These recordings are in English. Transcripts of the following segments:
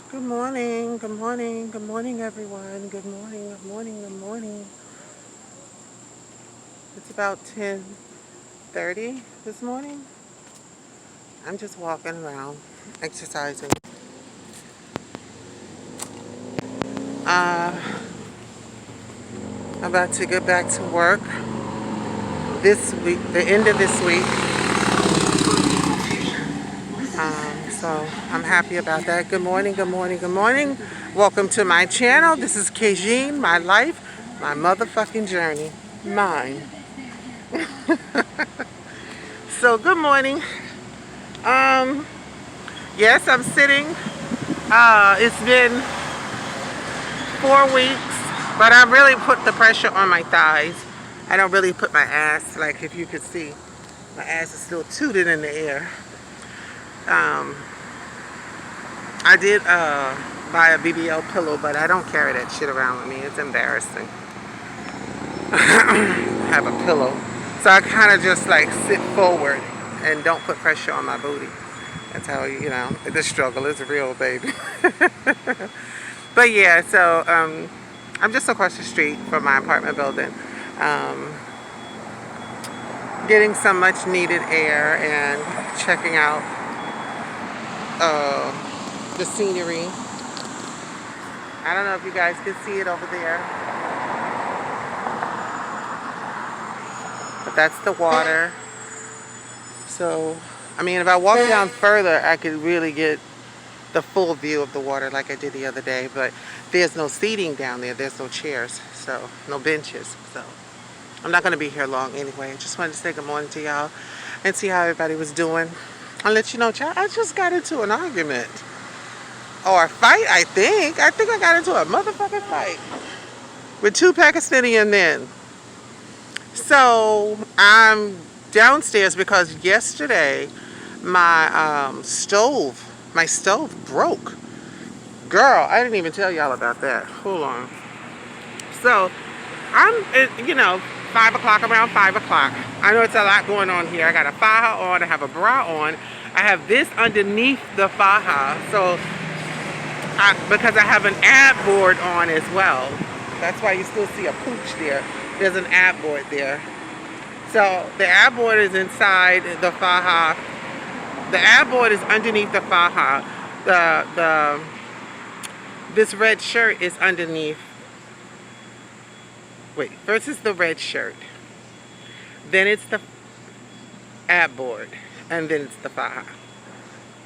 Good morning, good morning, good morning, everyone. Good morning, good morning, good morning. It's about 10:30 this morning. I'm just walking around, exercising. Uh, I'm about to get back to work this week, the end of this week. So I'm happy about that. Good morning, good morning, good morning. Welcome to my channel. This is Kegine, my life, my motherfucking journey. Mine. So good morning. Um, yes, I'm sitting. It's been 4 weeks, but I really put the pressure on my thighs. I don't really put my ass, like if you could see, my ass is still tooted in the air. Um, I did buy a BBL pillow, but I don't carry that shit around with me. It's embarrassing. I have a pillow. So I kind of just like sit forward and don't put pressure on my booty. That's how, the struggle is real, baby. But yeah, so I'm just across the street from my apartment building, um, getting some much needed air and checking out the scenery. I don't know if you guys can see it over there, but that's the water. So, I mean, if I walk down further, I could really get the full view of the water like I did the other day, but there's no seating down there. There's no chairs, so no benches. So I'm not going to be here long anyway. I just wanted to say good morning to y'all and see how everybody was doing. I'll let you know, child, I just got into an argument. Or a fight, I think. I think I got into a motherfucking fight with two Pakistani men. So I'm downstairs because yesterday my stove broke. Girl, I didn't even tell y'all about that. Hold on. So I'm, 5 o'clock, around 5 o'clock. I know it's a lot going on here. I got a faja on, I have a bra on. I have this underneath the faja, so because I have an ab board on as well. That's why you still see a pooch there. There's an ab board there. So the ab board is inside the faja. The ab board is underneath the faja. This red shirt is underneath. Wait, first is the red shirt. Then it's the ab board. And then it's the faja.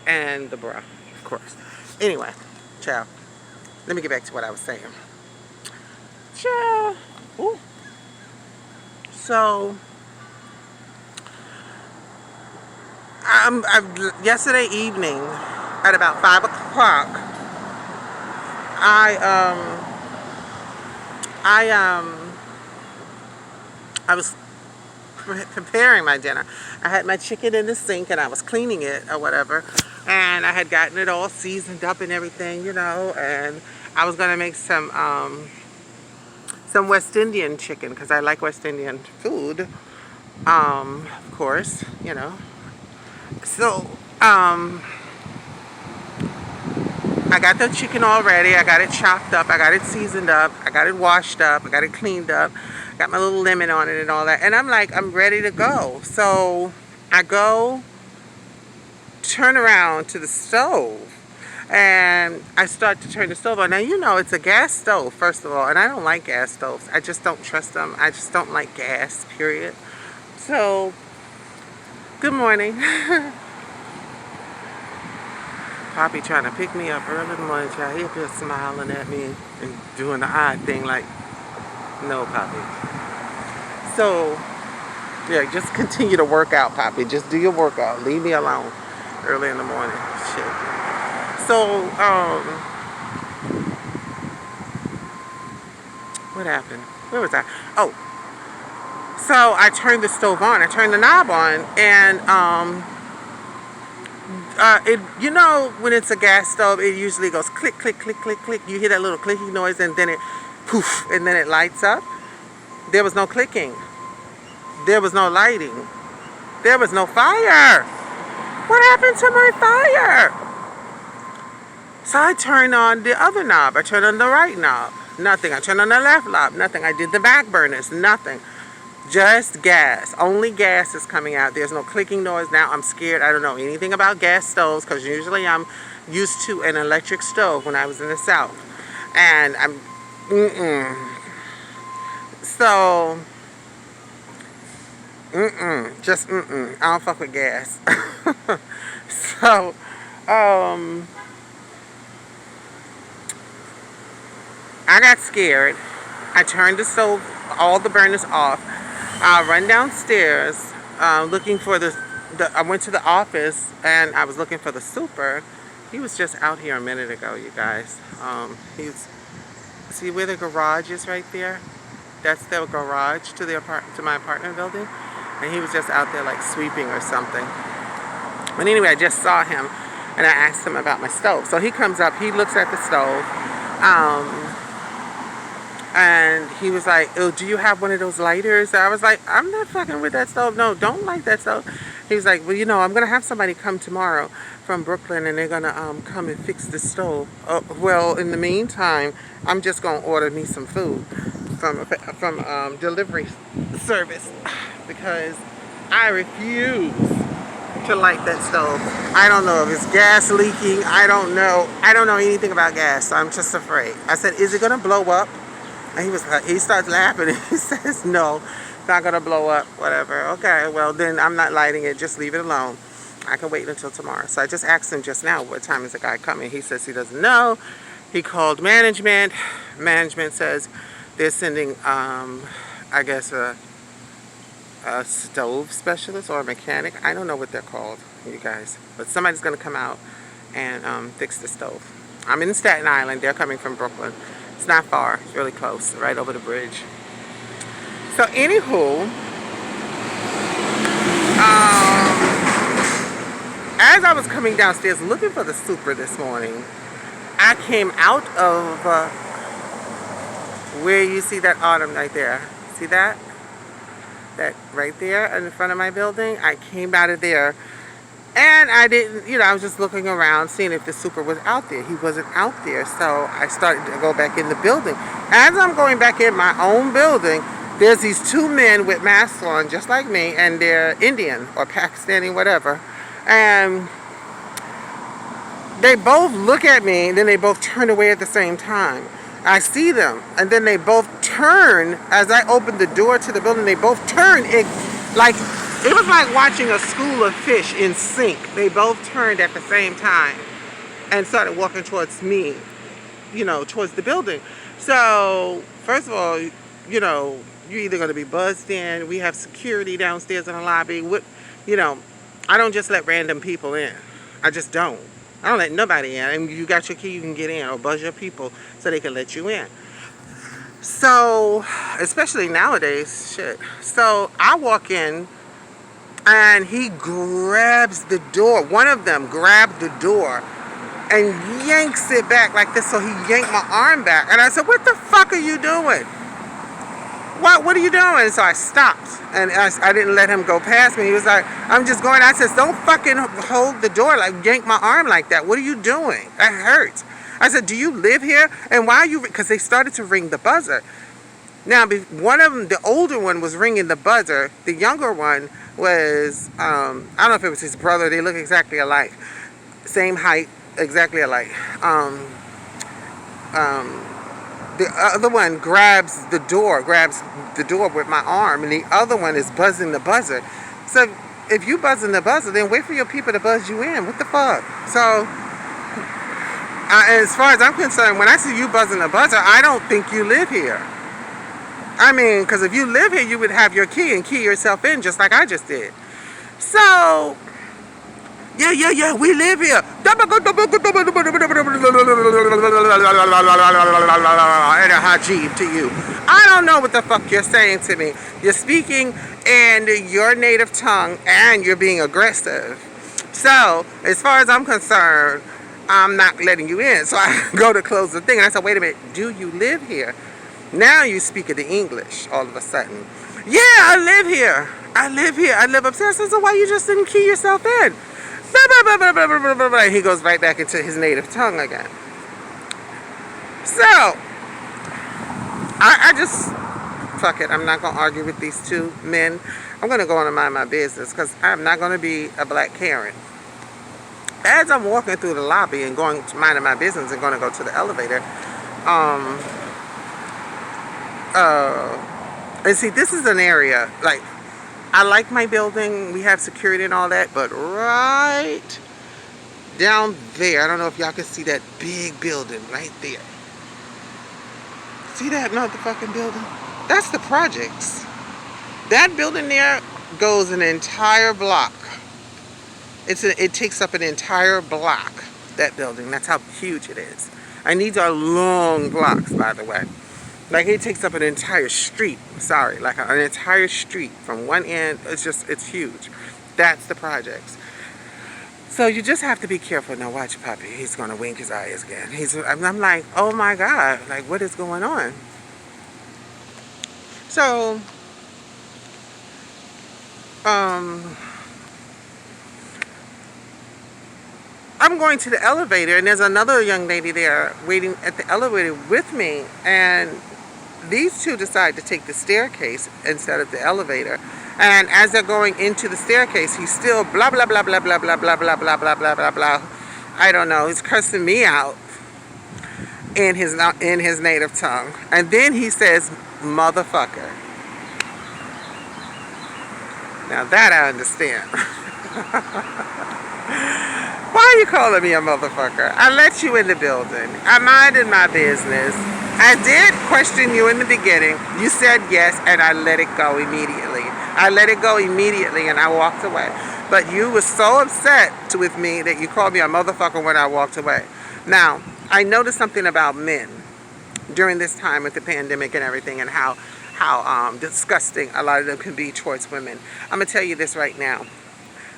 And the bra, of course. Anyway, ciao. Let me get back to what I was saying. Ciao. Ooh. So, yesterday evening at about 5 o'clock, I I um I was preparing my dinner. I had my chicken in the sink and I was cleaning it or whatever, and I had gotten it all seasoned up and everything, and I was gonna make some West Indian chicken because I like West Indian food, of course, So I got the chicken all ready. I got it chopped up. I got it seasoned up. I got it washed up. I got it cleaned up. Got my little lemon on it and all that. And I'm like, I'm ready to go. So I go, turn around to the stove, and I start to turn the stove on. Now, it's a gas stove, first of all, and I don't like gas stoves. I just don't trust them. I just don't like gas, period. So, good morning. Poppy trying to pick me up early in the morning, child. He up here smiling at me and doing the odd thing like, no, Poppy. So, yeah, just continue to work out, Poppy. Just do your workout. Leave me alone early in the morning. Shit. So, what happened? Where was I? Oh, so I turned the stove on. I turned the knob on, and when it's a gas stove, it usually goes click, click, click, click, click. You hear that little clicking noise, and then it poof, and then it lights up. There was no clicking. There was no lighting. There was no fire. What happened to my fire? So I turned on the other knob. I turned on the right knob. Nothing. I turned on the left knob. Nothing. I did the back burners. Nothing. Just gas. Only gas is coming out. There's no clicking noise. Now I'm scared. I don't know anything about gas stoves because usually I'm used to an electric stove when I was in the South. And I'm... So... Just I don't fuck with gas. So, I got scared. I turned the stove, all the burners off. I run downstairs, looking for I went to the office and I was looking for the super. He was just out here a minute ago, you guys. See where the garage is right there? That's the garage to my apartment building. And he was just out there like sweeping or something. But anyway, I just saw him and I asked him about my stove. So he comes up, he looks at the stove. And he was like, oh, do you have one of those lighters? I was like, I'm not fucking with that stove. No, don't light that stove. He was like, well, you know, I'm going to have somebody come tomorrow from Brooklyn and they're going to come and fix the stove. Well, in the meantime, I'm just going to order me some food from delivery service because I refuse to light that stove. I don't know if it's gas leaking. I don't know. I don't know anything about gas, so I'm just afraid. I said, is it going to blow up? And he starts laughing and he says, no, it's not going to blow up, whatever. Okay, well, then I'm not lighting it. Just leave it alone. I can wait until tomorrow. So I just asked him just now, what time is the guy coming? He says he doesn't know. He called management. Management says they're sending, I guess, a stove specialist or a mechanic. I don't know what they're called, you guys. But somebody's going to come out and fix the stove. I'm in Staten Island. They're coming from Brooklyn. It's not far. It's really close. Right over the bridge. So, anywho, as I was coming downstairs looking for the super this morning, I came out of where you see that autumn right there. See that? That right there in front of my building. I came out of there. And I didn't, you know, I was just looking around, seeing if the super was out there. He wasn't out there, so I started to go back in the building. As I'm going back in my own building, there's these two men with masks on, just like me, and they're Indian or Pakistani, whatever. And they both look at me, and then they both turn away at the same time. I see them, and then they both turn. As I open the door to the building, they both turn. It was like watching a school of fish in sync. They both turned at the same time and started walking towards me, you know, towards the building. So, first of all, you know, you're either going to be buzzed in. We have security downstairs in the lobby. You know, I don't just let random people in. I just don't. I don't let nobody in. And you got your key, you can get in, or buzz your people so they can let you in. So, especially nowadays, shit. So, I walk in. And he grabs the door. One of them grabbed the door and yanks it back like this. So he yanked my arm back. And I said, what the fuck are you doing? What are you doing? So I stopped. And I didn't let him go past me. He was like, I'm just going. I said, don't fucking hold the door, like yank my arm like that. What are you doing? That hurts. I said, do you live here? And why are you? Because they started to ring the buzzer. Now, one of them, the older one, was ringing the buzzer. The younger one was, I don't know if it was his brother. They look exactly alike. Same height, exactly alike. The other one grabs the door with my arm, and the other one is buzzing the buzzer. So, if you buzzing the buzzer, then wait for your people to buzz you in. What the fuck? So, as far as I'm concerned, when I see you buzzing the buzzer, I don't think you live here. I mean, because if you live here, you would have your key and key yourself in just like I just did. So, yeah, we live here. And a hajib to you. I don't know what the fuck you're saying to me. You're speaking in your native tongue and you're being aggressive. So, as far as I'm concerned, I'm not letting you in. So I go to close the thing and I said, wait a minute, do you live here? Now you speak the English all of a sudden. Yeah, I live here. I live upstairs. I said, so why you just didn't key yourself in? and he goes right back into his native tongue again. So, I just, fuck it. I'm not going to argue with these two men. I'm going to go on and mind my business because I'm not going to be a black Karen. As I'm walking through the lobby and going to minding my business and going to go to the elevator, and see, this is an area, like, I like my building. We have security and all that, but right down there, I don't know if y'all can see that big building right there. See that motherfucking building? That's the projects. That building there goes an entire block. It takes up an entire block, that building. That's how huge it is. And these are long blocks, by the way. Like, it takes up an entire street. Sorry, like an entire street from one end. It's huge. That's the projects. So you just have to be careful. Now watch Puppy. He's going to wink his eyes again. I'm like, oh my God. Like, what is going on? So, I'm going to the elevator, and there's another young lady there waiting at the elevator with me, and these two decide to take the staircase instead of the elevator. And as they're going into the staircase, he's still blah blah blah blah blah blah blah blah blah blah blah blah blah. I don't know. He's cursing me out in his native tongue, and then he says motherfucker. Now that I understand. Why are you calling me a motherfucker? I let you in the building. I minded my business. I did question you in the beginning. You said yes, and I let it go immediately. And I walked away. But you were so upset with me that you called me a motherfucker when I walked away. Now, I noticed something about men during this time with the pandemic and everything, and how disgusting a lot of them can be towards women. I'm going to tell you this right now.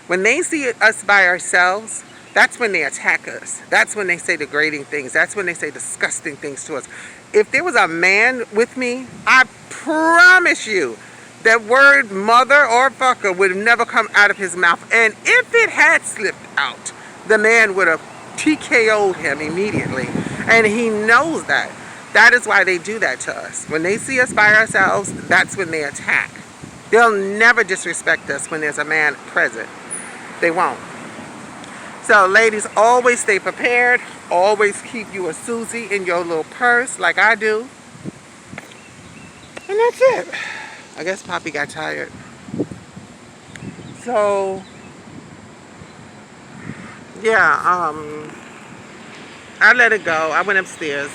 When they see us by ourselves, that's when they attack us. That's when they say degrading things. That's when they say disgusting things to us. If there was a man with me, I promise you that word mother or fucker would have never come out of his mouth. And if it had slipped out, the man would have TKO'd him immediately. And he knows that. That is why they do that to us. When they see us by ourselves, that's when they attack. They'll never disrespect us when there's a man present. They won't. So ladies, always stay prepared. Always keep you a Susie in your little purse like I do. And that's it. I guess Poppy got tired. So, yeah, I let it go. I went upstairs,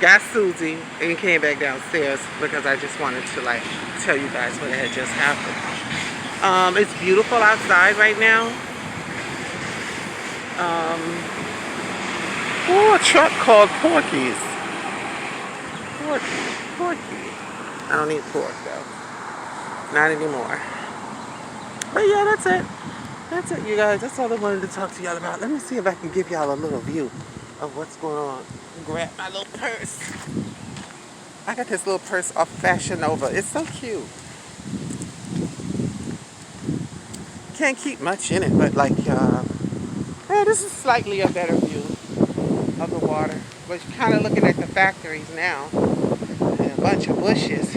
got Susie, and came back downstairs because I just wanted to, like, tell you guys what had just happened. It's beautiful outside right now. A truck called Porky's. Porky. I don't eat pork though. Not anymore. But yeah, that's it. That's it, you guys. That's all I wanted to talk to y'all about. Let me see if I can give y'all a little view of what's going on. Grab my little purse. I got this little purse off Fashion Nova. It's so cute. Can't keep much in it, but like, yeah, this is slightly a better view of the water. But you're kind of looking at the factories now. And a bunch of bushes.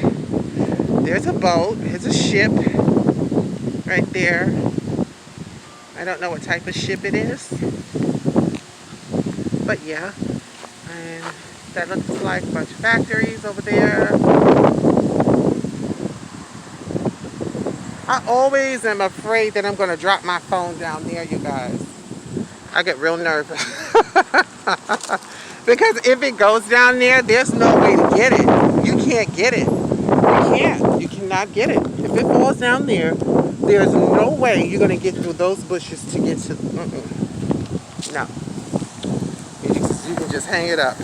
There's a boat. There's a ship right there. I don't know what type of ship it is. But yeah. And that looks like a bunch of factories over there. I always am afraid that I'm going to drop my phone down there, you guys. I get real nervous. Because if it goes down there, there's no way to get it. You can't get it. You can't. You cannot get it. If it falls down there, there's no way you're going to get through those bushes to get to... No. You can just hang it up.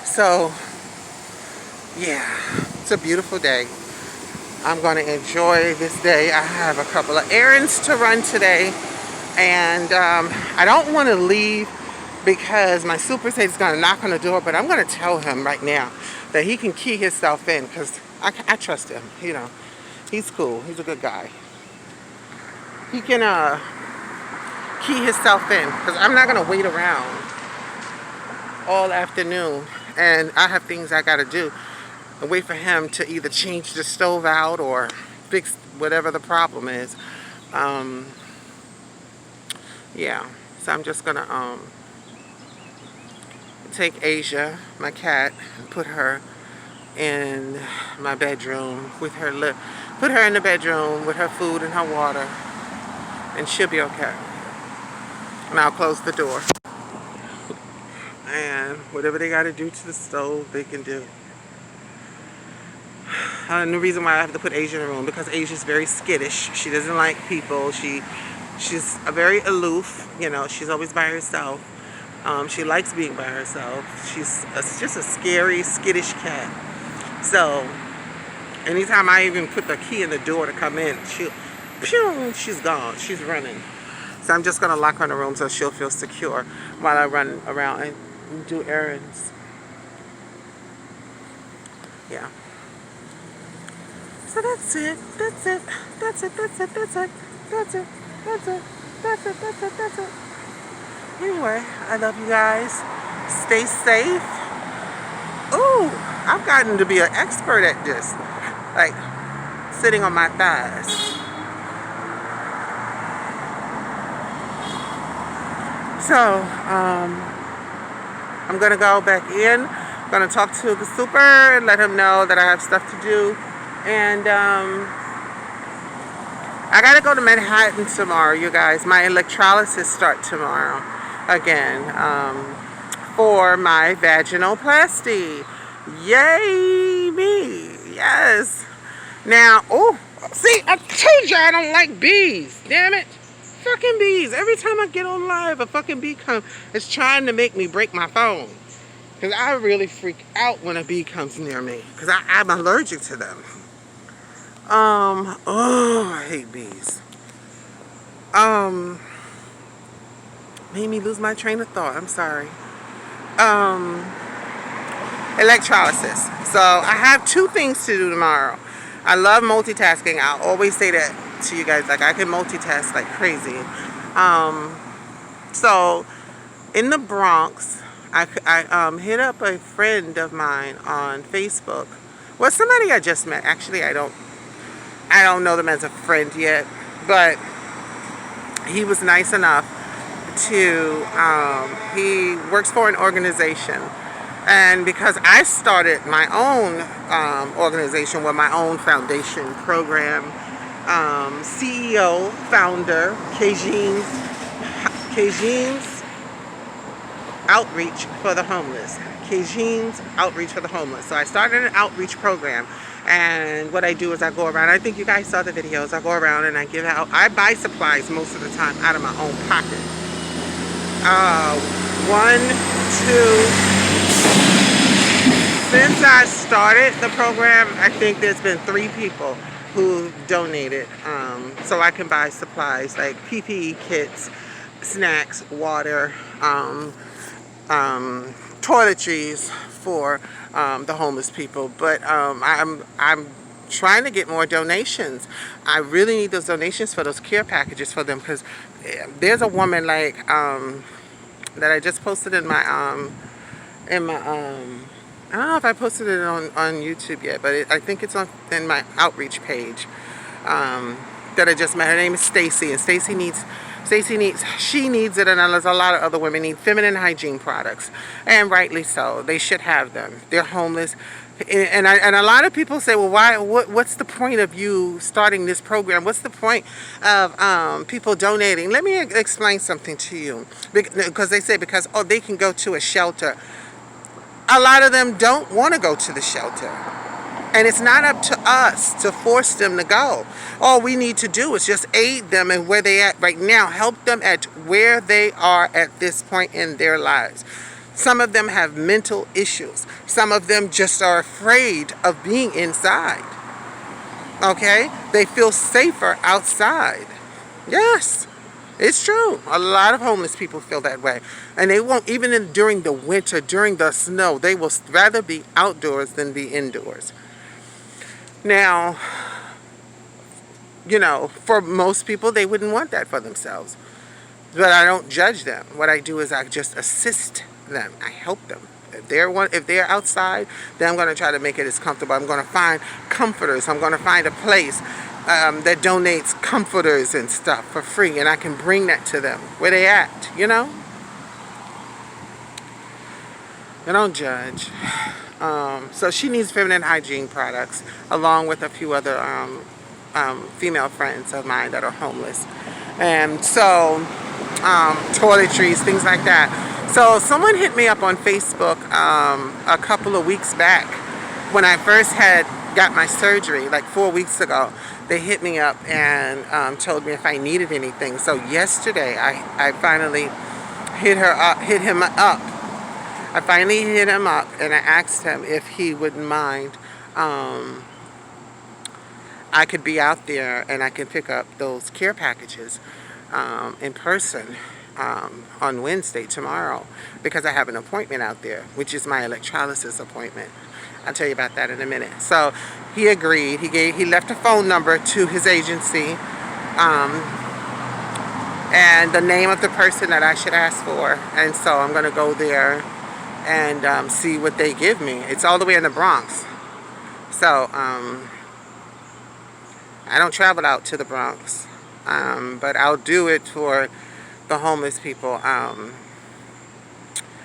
So, yeah. It's a beautiful day. I'm going to enjoy this day. I have a couple of errands to run today. And I don't want to leave because my super says he's going to knock on the door. But I'm going to tell him right now that he can key himself in because I trust him. You know, he's cool. He's a good guy. He can key himself in, because I'm not going to wait around all afternoon, and I have things I got to do, and wait for him to either change the stove out or fix whatever the problem is. Yeah, so I'm just going to take Asia, my cat, and put her in my bedroom with her put her in the bedroom with her food and her water, and she'll be okay. And I'll close the door. And whatever they got to do to the stove, they can do. And the reason why I have to put Asia in the room, because Asia's very skittish. She doesn't like people. She's a very aloof. You know, she's always by herself. She likes being by herself. She's just a scary, skittish cat. So anytime I even put the key in the door to come in, she's gone. She's running. So I'm just going to lock her in the room so she'll feel secure while I run around and do errands. Yeah. So that's it. That's it. That's it. That's it. That's it. That's it. That's it. That's it. That's it. That's it. Anyway, I love you guys. Stay safe. Ooh, I've gotten to be an expert at this. Like, sitting on my thighs. So, I'm going to go back in. I'm going to talk to the super and let him know that I have stuff to do. And, I got to go to Manhattan tomorrow, you guys. My electrolysis start tomorrow again, for my vaginoplasty. Yay me. Yes. Now, oh, see, I told you I don't like bees. Damn it. Fucking bees. Every time I get on live, a fucking bee comes. It's trying to make me break my phone. Because I really freak out when a bee comes near me. Because I'm allergic to them. Oh, I hate bees. Made me lose my train of thought. I'm sorry. Electrolysis. So I have 2 things to do tomorrow. I love multitasking. I always say that to you guys. Like, I can multitask like crazy. So in the Bronx, I hit up a friend of mine on Facebook. Well, somebody I just met. Actually, I don't know them as a friend yet, but he was nice enough to, he works for an organization, and because I started my own organization with my own foundation program, CEO, founder, Kegine's Outreach for the Homeless. Kegine's Outreach for the Homeless. So I started an outreach program. And what I do is I go around. I think you guys saw the videos. I go around and I give out. I buy supplies most of the time out of my own pocket. 1, 2. Since I started the program, I think there's been 3 people who donated. So I can buy supplies like PPE kits, snacks, water, toiletries for the homeless people. But I'm trying to get more donations. I really need those donations for those care packages for them, because there's a woman like that I just posted in my I don't know if I posted it on YouTube yet, but I think it's in my outreach page that I just met. Her name is Stacy, and she needs it, and there's a lot of other women need feminine hygiene products, and rightly so. They should have them. They're homeless, and a lot of people say, well, why? What's the point of you starting this program? What's the point of people donating? Let me explain something to you, because they say they can go to a shelter. A lot of them don't want to go to the shelter. And it's not up to us to force them to go. All we need to do is just aid them in where they at right now. Help them at where they are at this point in their lives. Some of them have mental issues. Some of them just are afraid of being inside. Okay? They feel safer outside. Yes, it's true. A lot of homeless people feel that way. And they won't, even during the winter, during the snow, they will rather be outdoors than be indoors. Now, you know, for most people, they wouldn't want that for themselves. But I don't judge them. What I do is I just assist them. I help them. If they're outside, then I'm going to try to make it as comfortable. I'm going to find comforters. I'm going to find a place that donates comforters and stuff for free, and I can bring that to them where they at. You know, I don't judge. So she needs feminine hygiene products, along with a few other female friends of mine that are homeless, and so toiletries, things like that. So someone hit me up on Facebook a couple of weeks back when I first had got my surgery, like 4 weeks ago. They hit me up and told me if I needed anything. So yesterday I finally hit him up. I finally hit him up and I asked him if he wouldn't mind. I could be out there and I could pick up those care packages in person on Wednesday, tomorrow, because I have an appointment out there, which is my electrolysis appointment. I'll tell you about that in a minute. So he agreed. He left a phone number to his agency and the name of the person that I should ask for. And so I'm going to go there and see what they give me. It's all the way in the Bronx. So I don't travel out to the Bronx, but I'll do it for the homeless people. I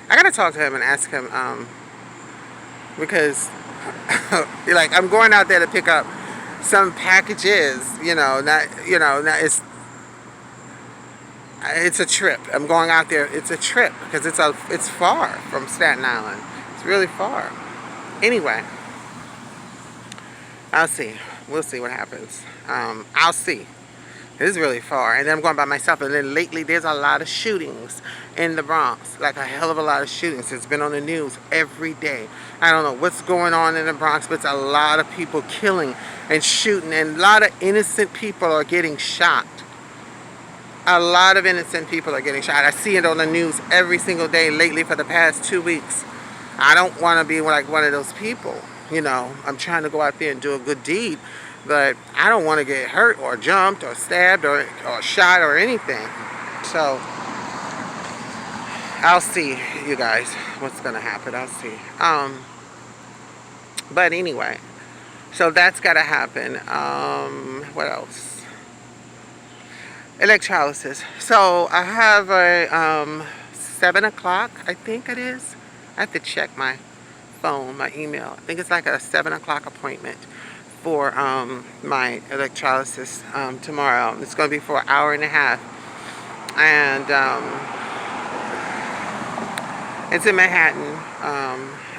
gotta talk to him and ask him because like I'm going out there to pick up some packages. Not it's a trip. I'm going out there. It's a trip because it's far from Staten Island. It's really far. Anyway, I'll see. We'll see what happens. I'll see. It is really far. And then I'm going by myself. And then lately there's a lot of shootings in the Bronx. Like a hell of a lot of shootings. It's been on the news every day. I don't know what's going on in the Bronx, but it's a lot of people killing and shooting. And a lot of innocent people are getting shot. A lot of innocent people are getting shot. I see it on the news every single day lately for the past 2 weeks. I don't want to be like one of those people. I'm trying to go out there and do a good deed, but I don't want to get hurt or jumped or stabbed or shot or anything. So I'll see, you guys, what's going to happen. I'll see. But anyway, so that's got to happen. What else? Electrolysis. So I have a 7 o'clock, I think it is. I have to check my phone, my email. I think it's like a 7 o'clock appointment for my electrolysis tomorrow. It's going to be for an hour and a half. And it's in Manhattan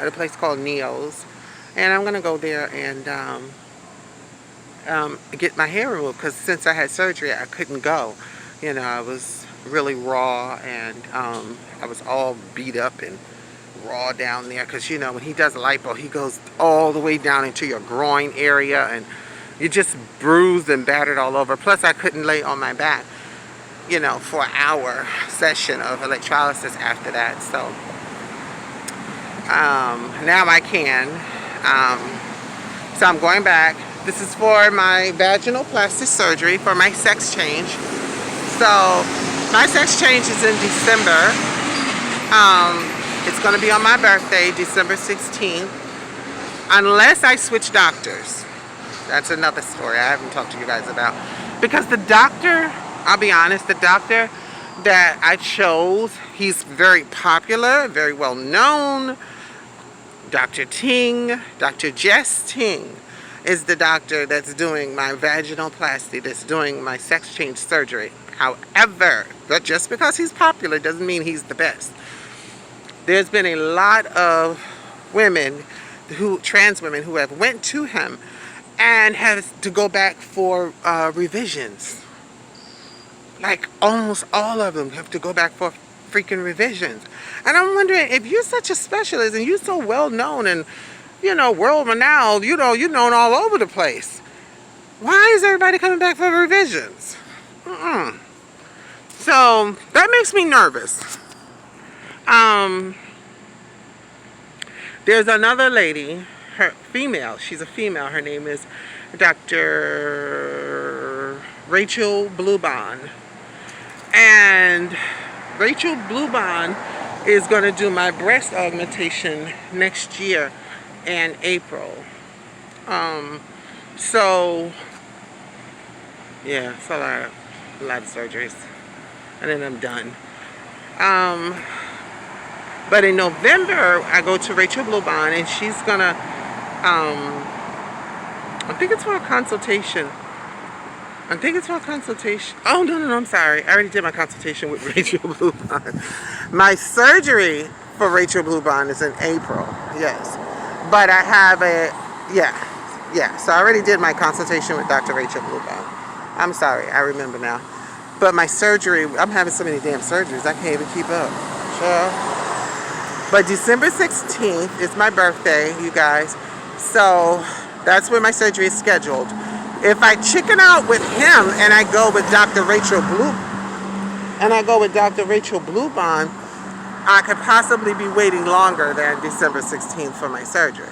at a place called Neo's. And I'm going to go there and get my hair removed because since I had surgery, I couldn't go. I was really raw and I was all beat up and raw down there because when he does lipo, he goes all the way down into your groin area and you're just bruised and battered all over. Plus I couldn't lay on my back for an hour session of electrolysis after that. So now I can. So I'm going back. This is for my vaginal plastic surgery for my sex change. So my sex change is in December. It's going to be on my birthday, December 16th, unless I switch doctors. That's another story I haven't talked to you guys about. Because the doctor, I'll be honest, the doctor that I chose, he's very popular, very well known. Dr. Ting, Dr. Jess Ting is the doctor that's doing my vaginoplasty, that's doing my sex change surgery. However, but just because he's popular doesn't mean he's the best. There's been a lot of women, trans women, who have went to him and had to go back for revisions. Like almost all of them have to go back for freaking revisions. And I'm wondering, if you're such a specialist and you're so well known and world renowned, you're known all over the place, why is everybody coming back for revisions? So that makes me nervous. There's another lady, she's a female, her name is Dr. Rachel Bluebond. And Rachel Bluebond is going to do my breast augmentation next year in April. So yeah, it's a lot of surgeries, and then I'm done. But in November, I go to Rachel Bluebond, and she's gonna, I think it's for a consultation. Oh, no, I'm sorry. I already did my consultation with Rachel Bluebond. My surgery for Rachel Bluebond is in April, yes. But I have yeah. So I already did my consultation with Dr. Rachel Bluebond. I'm sorry, I remember now. But my surgery, I'm having so many damn surgeries, I can't even keep up. Sure. But December 16th is my birthday, you guys. So that's when my surgery is scheduled. If I chicken out with him and I go with Dr. Rachel Bluebond, I could possibly be waiting longer than December 16th for my surgery.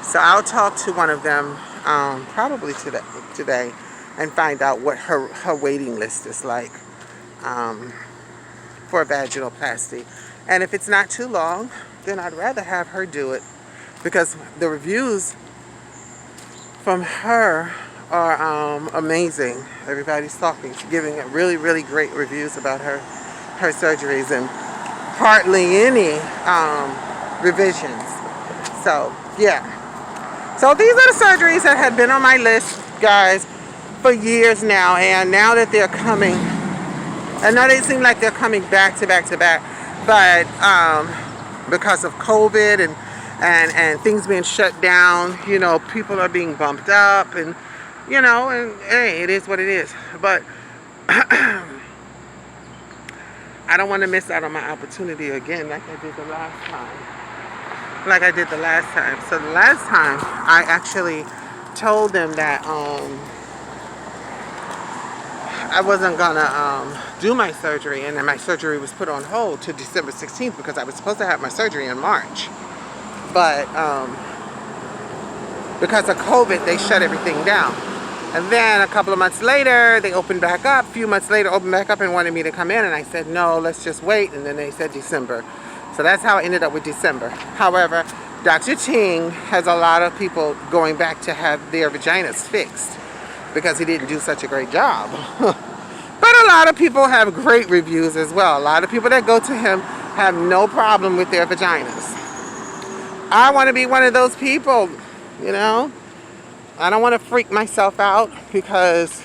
So I'll talk to one of them probably today and find out what her waiting list is like for vaginoplasty. And if it's not too long, then I'd rather have her do it, because the reviews from her are amazing. Everybody's giving really, really great reviews about her surgeries, and hardly any revisions. So yeah. So these are the surgeries that had been on my list, guys, for years now, and now that they're coming, I know they seem like they're coming back to back, but because of COVID and things being shut down, you know, people are being bumped up, and you know, and hey, it is what it is. But I don't want to miss out on my opportunity again like I did the last time. So the last time I actually told them that I wasn't gonna do my surgery, and then my surgery was put on hold to December 16th because I was supposed to have my surgery in March. But because of COVID, they shut everything down. And then a couple of months later, they opened back up. A few months later, opened back up and wanted me to come in. And I said, no, let's just wait. And then they said December. So that's how I ended up with December. However, Dr. Ting has a lot of people going back to have their vaginas fixed because he didn't do such a great job. But a lot of people have great reviews as well. A lot of people that go to him have no problem with their vaginas. I want to be one of those people, you know. I don't want to freak myself out because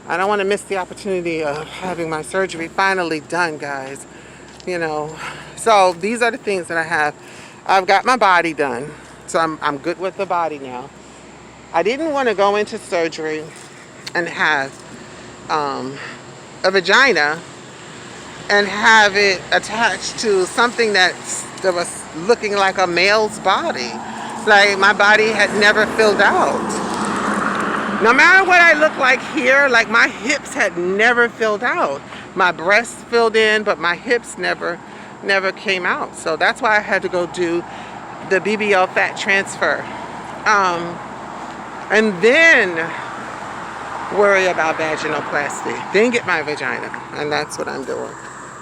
I don't want to miss the opportunity of having my surgery finally done, guys. You know, so these are the things that I have. I've got my body done, so I'm good with the body now. I didn't want to go into surgery and have a vagina and have it attached to something that was looking like a male's body. Like my body had never filled out. No matter what I look like here, like my hips had never filled out. My breasts filled in, but my hips never came out. So that's why I had to go do the BBL fat transfer. And then worry about vaginoplasty. Then get my vagina. And that's what I'm doing.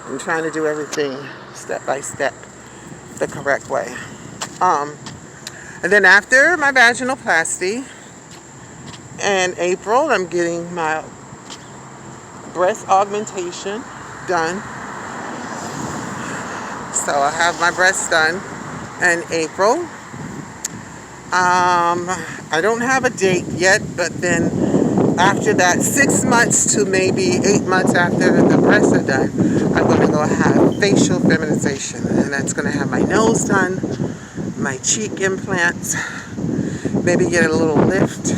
I'm trying to do everything step by step the correct way. And then after my vaginoplasty in April, I'm getting my breast augmentation done. So I have my breasts done in April. I don't have a date yet, but then after that, 6 months to maybe 8 months after the breasts are done, I'm going to go have facial feminization, and that's going to have my nose done, my cheek implants, maybe get a little lift,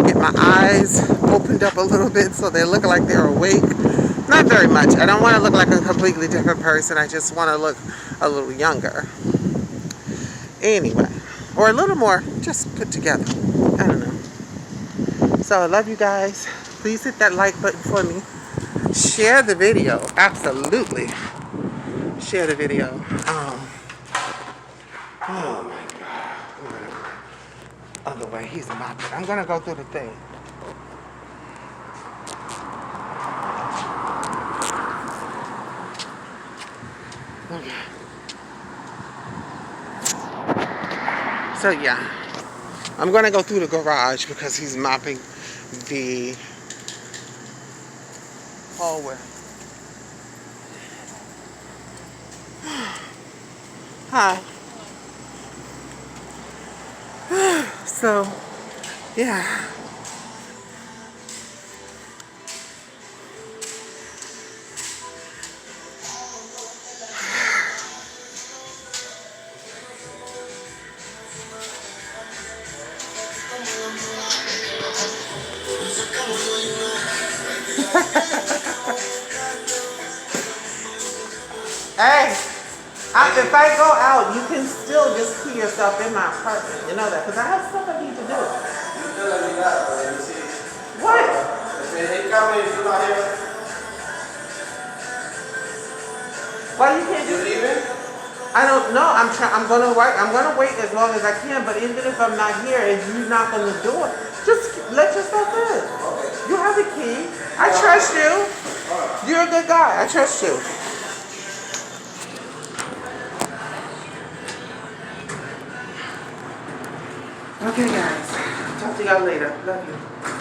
get my eyes opened up a little bit so they look like they're awake. Not very much. I don't want to look like a completely different person. I just want to look a little younger. Anyway, or a little more just put together. I don't know. So I love you guys. Please hit that like button for me. Share the video. Absolutely. Share the video. Oh my God. I'm gonna go other way. He's mopping. I'm gonna go through the thing. Okay. So yeah, I'm gonna go through the garage because he's mopping the hallway. Hi. So yeah. Hey, if I go out, you can still just key yourself in my apartment. You know that, because I have stuff I need to do. You're telling me that, but let me see. What? If they come in, you're not here. Why you can't You just? leaving? I don't know. I'm gonna wait. I'm gonna wait as long as I can. But even if I'm not here and you knock on the door, just let yourself in. Okay. You have the key. I trust you. You're a good guy. I trust you. Okay, guys. Talk to y'all later. Love you.